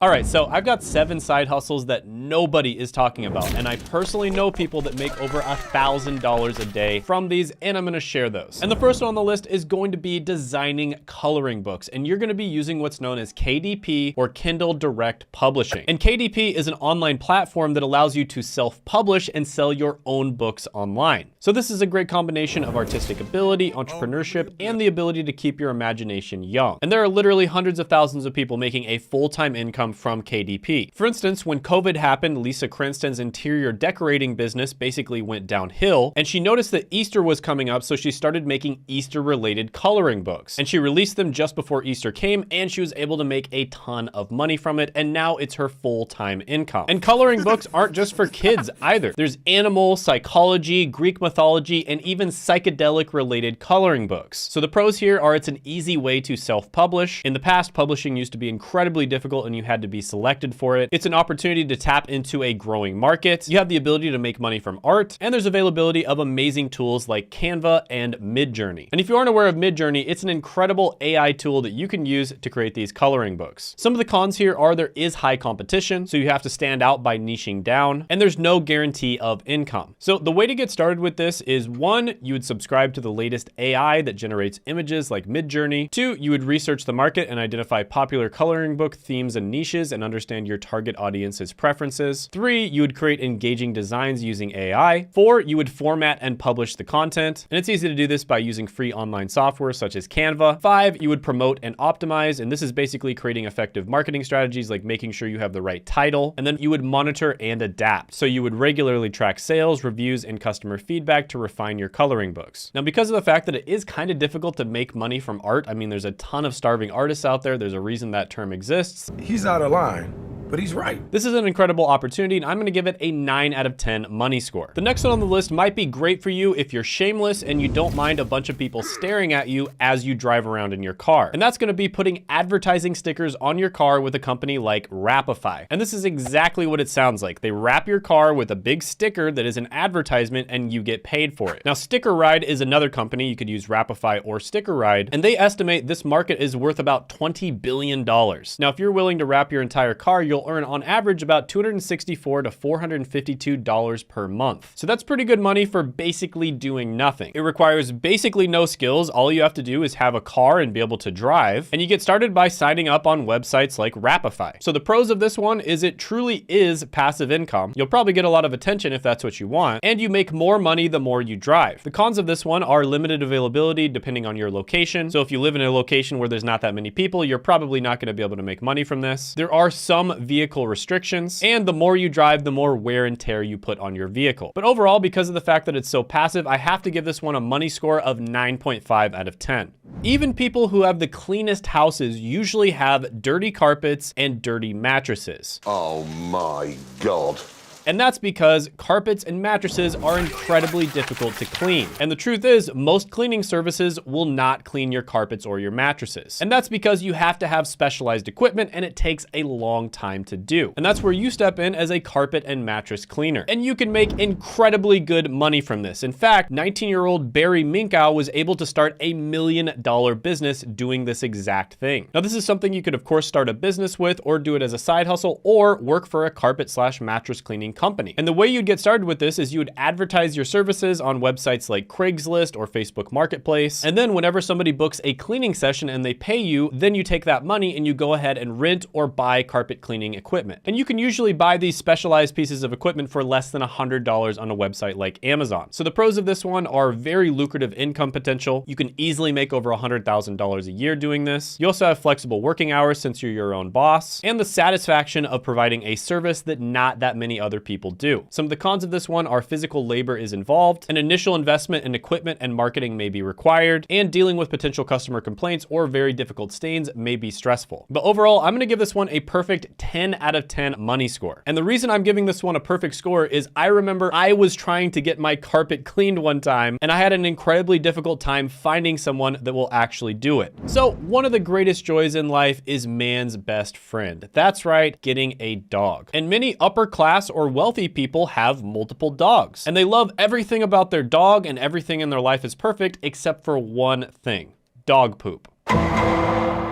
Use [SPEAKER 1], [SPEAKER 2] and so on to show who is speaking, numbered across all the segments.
[SPEAKER 1] All right, so I've got 7 side hustles that nobody is talking about, and I personally know people that make over $1,000 a day from these, and I'm gonna share those. And the first one on the list is going to be designing coloring books, and you're gonna be using what's known as KDP, or Kindle Direct Publishing. And KDP is an online platform that allows you to self-publish and sell your own books online. So this is a great combination of artistic ability, entrepreneurship, and the ability to keep your imagination young. And there are literally hundreds of thousands of people making a full-time income from KDP. For instance, when COVID happened, Lisa Cranston's interior decorating business basically went downhill, and she noticed that Easter was coming up, so she started making Easter-related coloring books. And she released them just before Easter came, and she was able to make a ton of money from it, and now it's her full-time income. And coloring books aren't just for kids either. There's animal, psychology, Greek mythology, and even psychedelic-related coloring books. So the pros here are it's an easy way to self-publish. In the past, publishing used to be incredibly difficult, and you had to be selected for it. It's an opportunity to tap into a growing market. You have the ability to make money from art, and there's availability of amazing tools like Canva and Midjourney. And if you aren't aware of Midjourney, it's an incredible AI tool that you can use to create these coloring books. Some of the cons here are there is high competition, so you have to stand out by niching down, and there's no guarantee of income. So the way to get started with this is 1, you would subscribe to the latest AI that generates images like Midjourney. 2, you would research the market and identify popular coloring book themes and niches and understand your target audience's preferences. 3, you would create engaging designs using AI. 4, you would format and publish the content. And it's easy to do this by using free online software such as Canva. 5, you would promote and optimize. And this is basically creating effective marketing strategies like making sure you have the right title. And then you would monitor and adapt. So you would regularly track sales, reviews, and customer feedback to refine your coloring books. Now, because of the fact that it is kind of difficult to make money from art, I mean, there's a ton of starving artists out there. There's a reason that term exists.
[SPEAKER 2] He's out of line, but he's right.
[SPEAKER 1] This is an incredible opportunity, and I'm gonna give it a 9 out of 10 money score. The next one on the list might be great for you if you're shameless and you don't mind a bunch of people staring at you as you drive around in your car. And that's gonna be putting advertising stickers on your car with a company like Wrapify. And this is exactly what it sounds like. They wrap your car with a big sticker that is an advertisement and you get paid for it. Now, Sticker Ride is another company. You could use Wrapify or Sticker Ride, and they estimate this market is worth about $20 billion. Now, if you're willing to wrap your entire car, you'll earn on average about $264 to $452 per month. So that's pretty good money for basically doing nothing. It requires basically no skills. All you have to do is have a car and be able to drive. And you get started by signing up on websites like Wrapify. So the pros of this one is it truly is passive income. You'll probably get a lot of attention if that's what you want, and you make more money the more you drive. The cons of this one are limited availability depending on your location. So if you live in a location where there's not that many people, you're probably not going to be able to make money from this. There are some vehicle restrictions, and the more you drive, the more wear and tear you put on your vehicle. But overall, because of the fact that it's so passive, I have to give this one a money score of 9.5 out of 10. Even people who have the cleanest houses usually have dirty carpets and dirty mattresses.
[SPEAKER 3] Oh my God.
[SPEAKER 1] And that's because carpets and mattresses are incredibly difficult to clean. And the truth is, most cleaning services will not clean your carpets or your mattresses. And that's because you have to have specialized equipment, and it takes a long time to do. And that's where you step in as a carpet and mattress cleaner. And you can make incredibly good money from this. In fact, 19-year-old Barry Minkow was able to start a $1 million business doing this exact thing. Now, this is something you could, of course, start a business with, or do it as a side hustle, or work for a carpet/mattress cleaning company. And the way you'd get started with this is you would advertise your services on websites like Craigslist or Facebook Marketplace. And then whenever somebody books a cleaning session and they pay you, then you take that money and you go ahead and rent or buy carpet cleaning equipment. And you can usually buy these specialized pieces of equipment for less than $100 on a website like Amazon. So the pros of this one are very lucrative income potential. You can easily make over $100,000 a year doing this. You also have flexible working hours since you're your own boss, and the satisfaction of providing a service that not that many other people do. Some of the cons of this one are physical labor is involved, an initial investment in equipment and marketing may be required, and dealing with potential customer complaints or very difficult stains may be stressful. But overall, I'm gonna give this one a perfect 10 out of 10 money score. And the reason I'm giving this one a perfect score is I remember I was trying to get my carpet cleaned one time, and I had an incredibly difficult time finding someone that will actually do it. So one of the greatest joys in life is man's best friend. That's right, getting a dog. And many upper class or wealthy people have multiple dogs, and they love everything about their dog, and everything in their life is perfect except for one thing: dog poop.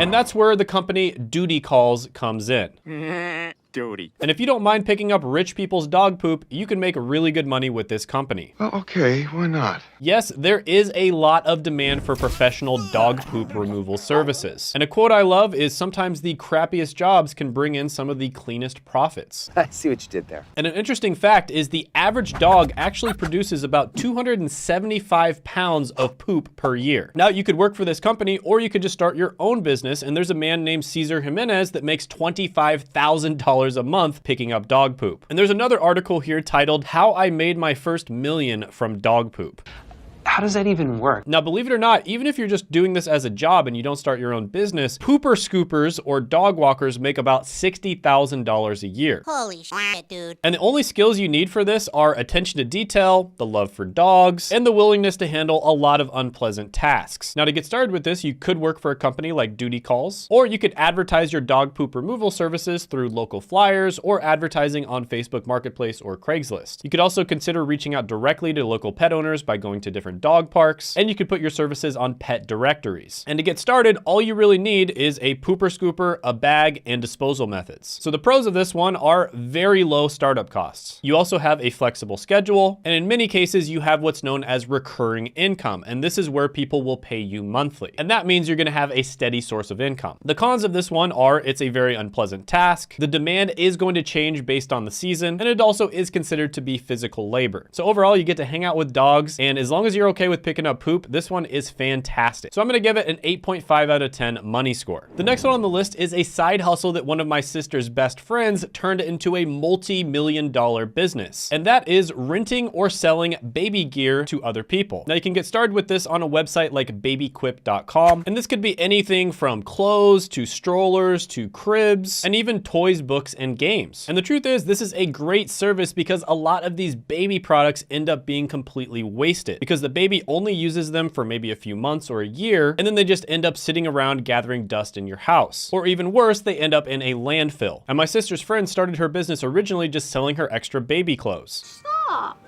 [SPEAKER 1] And that's where the company Duty Calls comes in.
[SPEAKER 4] Duty.
[SPEAKER 1] And if you don't mind picking up rich people's dog poop, you can make really good money with this company.
[SPEAKER 3] Well, okay, why not?
[SPEAKER 1] Yes, there is a lot of demand for professional dog poop removal services. And a quote I love is, sometimes the crappiest jobs can bring in some of the cleanest profits.
[SPEAKER 4] I see what you did there.
[SPEAKER 1] And an interesting fact is the average dog actually produces about 275 pounds of poop per year. Now, you could work for this company or you could just start your own business, and there's a man named Cesar Jimenez that makes $25,000 a month picking up dog poop. And there's another article here titled, How I Made My First Million from Dog Poop.
[SPEAKER 4] How does that even work?
[SPEAKER 1] Now, believe it or not, even if you're just doing this as a job and you don't start your own business, pooper scoopers or dog walkers make about $60,000 a year.
[SPEAKER 5] Holy shit, dude.
[SPEAKER 1] And the only skills you need for this are attention to detail, the love for dogs, and the willingness to handle a lot of unpleasant tasks. Now, to get started with this, you could work for a company like Duty Calls, or you could advertise your dog poop removal services through local flyers or advertising on Facebook Marketplace or Craigslist. You could also consider reaching out directly to local pet owners by going to different dog parks, and you could put your services on pet directories. And to get started, all you really need is a pooper scooper, a bag, and disposal methods. So the pros of this one are very low startup costs. You also have a flexible schedule, and in many cases, you have what's known as recurring income, and this is where people will pay you monthly. And that means you're gonna have a steady source of income. The cons of this one are it's a very unpleasant task, the demand is going to change based on the season, and it also is considered to be physical labor. So overall, you get to hang out with dogs, and as long as you're okay with picking up poop, this one is fantastic. So I'm gonna give it an 8.5 out of 10 money score. The next one on the list is a side hustle that one of my sister's best friends turned into a multi-million-dollar business. And that is renting or selling baby gear to other people. Now you can get started with this on a website like babyquip.com. And this could be anything from clothes to strollers to cribs and even toys, books, and games. And the truth is, this is a great service because a lot of these baby products end up being completely wasted because the baby only uses them for maybe a few months or a year, and then they just end up sitting around gathering dust in your house. Or even worse, they end up in a landfill. And my sister's friend started her business originally just selling her extra baby clothes.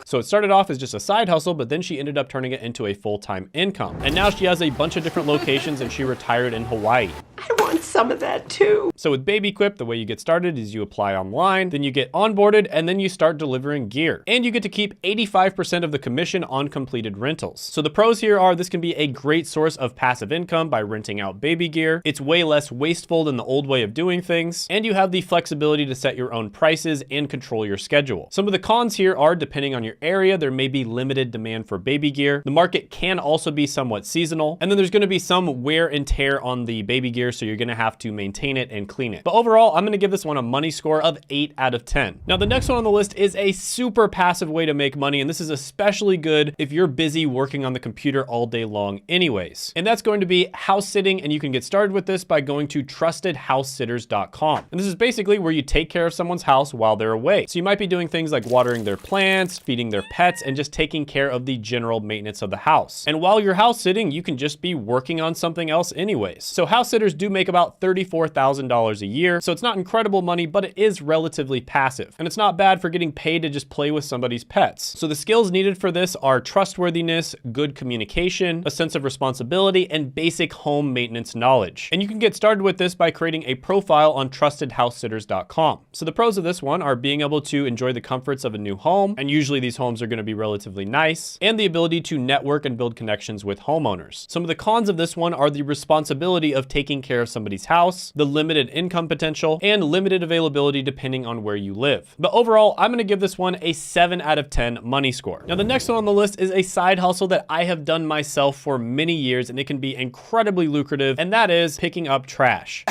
[SPEAKER 1] So it started off as just a side hustle, but then she ended up turning it into a full-time income. And now she has a bunch of different locations and she retired in Hawaii.
[SPEAKER 6] I want some of that too.
[SPEAKER 1] So with BabyQuip, the way you get started is you apply online, then you get onboarded, and then you start delivering gear. And you get to keep 85% of the commission on completed rentals. So the pros here are this can be a great source of passive income by renting out baby gear. It's way less wasteful than the old way of doing things. And you have the flexibility to set your own prices and control your schedule. Some of the cons here are, depending on your area, there may be limited demand for baby gear. The market can also be somewhat seasonal. And then there's gonna be some wear and tear on the baby gear, so you're gonna have to maintain it and clean it. But overall, I'm gonna give this one a money score of 8 out of 10. Now, the next one on the list is a super passive way to make money, and this is especially good if you're busy working on the computer all day long anyways. And that's going to be house sitting, and you can get started with this by going to trustedhousesitters.com. And this is basically where you take care of someone's house while they're away. So you might be doing things like watering their plants, feeding their pets, and just taking care of the general maintenance of the house. And while you're house sitting, you can just be working on something else anyways. So house sitters do make about $34,000 a year. So it's not incredible money, but it is relatively passive. And it's not bad for getting paid to just play with somebody's pets. So the skills needed for this are trustworthiness, good communication, a sense of responsibility, and basic home maintenance knowledge. And you can get started with this by creating a profile on trustedhousesitters.com. So the pros of this one are being able to enjoy the comforts of a new home, and usually these homes are going to be relatively nice, and the ability to network and build connections with homeowners. Some of the cons of this one are the responsibility of taking care of somebody's house, the limited income potential, and limited availability depending on where you live. But overall, I'm gonna give this one a 7 out of 10 money score. Now, the next one on the list is a side hustle that I have done myself for many years, and it can be incredibly lucrative, and that is picking up trash.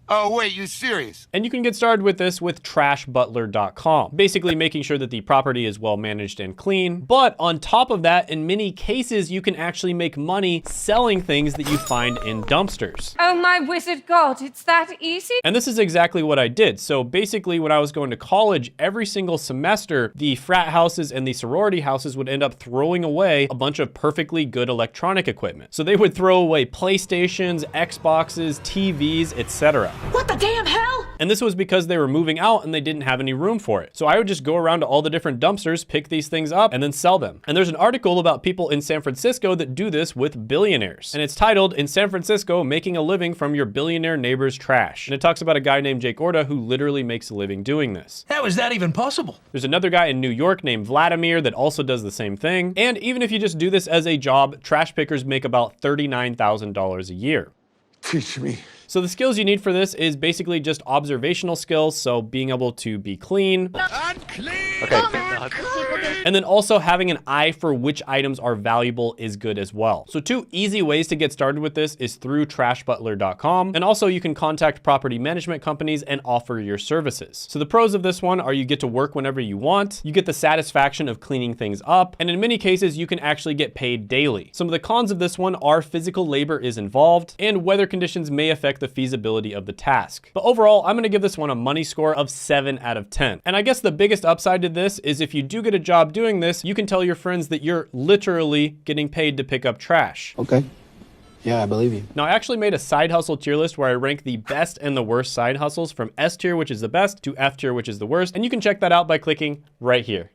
[SPEAKER 3] Oh, wait, you serious?
[SPEAKER 1] And you can get started with this with trashbutler.com, basically making sure that the property is well managed and clean. But on top of that, in many cases, you can actually make money selling things that you find in dumpsters.
[SPEAKER 6] Oh my wizard god, it's that easy?
[SPEAKER 1] And this is exactly what I did. So basically, when I was going to college, every single semester, the frat houses and the sorority houses would end up throwing away a bunch of perfectly good electronic equipment. So they would throw away PlayStations, Xboxes, TVs, etc.
[SPEAKER 6] What the damn hell?
[SPEAKER 1] And this was because they were moving out and they didn't have any room for it. So I would just go around to all the different dumpsters, pick these things up, and then sell them. And there's an article about people in San Francisco that do this with billionaires. And it's titled, "In San Francisco, Making a Living from Your Billionaire Neighbor's Trash." And it talks about a guy named Jake Orta who literally makes a living doing this.
[SPEAKER 2] How is that even possible?
[SPEAKER 1] There's another guy in New York named Vladimir that also does the same thing. And even if you just do this as a job, trash pickers make about $39,000 a year.
[SPEAKER 3] Teach me.
[SPEAKER 1] So the skills you need for this is basically just observational skills, so being able to be clean.
[SPEAKER 4] Okay.
[SPEAKER 1] And then also having an eye for which items are valuable is good as well. So 2 easy ways to get started with this is through trashbutler.com. And also you can contact property management companies and offer your services. So the pros of this one are you get to work whenever you want, you get the satisfaction of cleaning things up, and in many cases you can actually get paid daily. Some of the cons of this one are physical labor is involved and weather conditions may affect the feasibility of the task. But overall, I'm gonna give this one a money score of 7 out of 10. And I guess the biggest upside to this is if you do get a job doing this, you can tell your friends that you're literally getting paid to pick up trash.
[SPEAKER 5] Okay. Yeah, I believe you.
[SPEAKER 1] Now, I actually made a side hustle tier list where I rank the best and the worst side hustles from S tier, which is the best, to F tier, which is the worst. And you can check that out by clicking right here.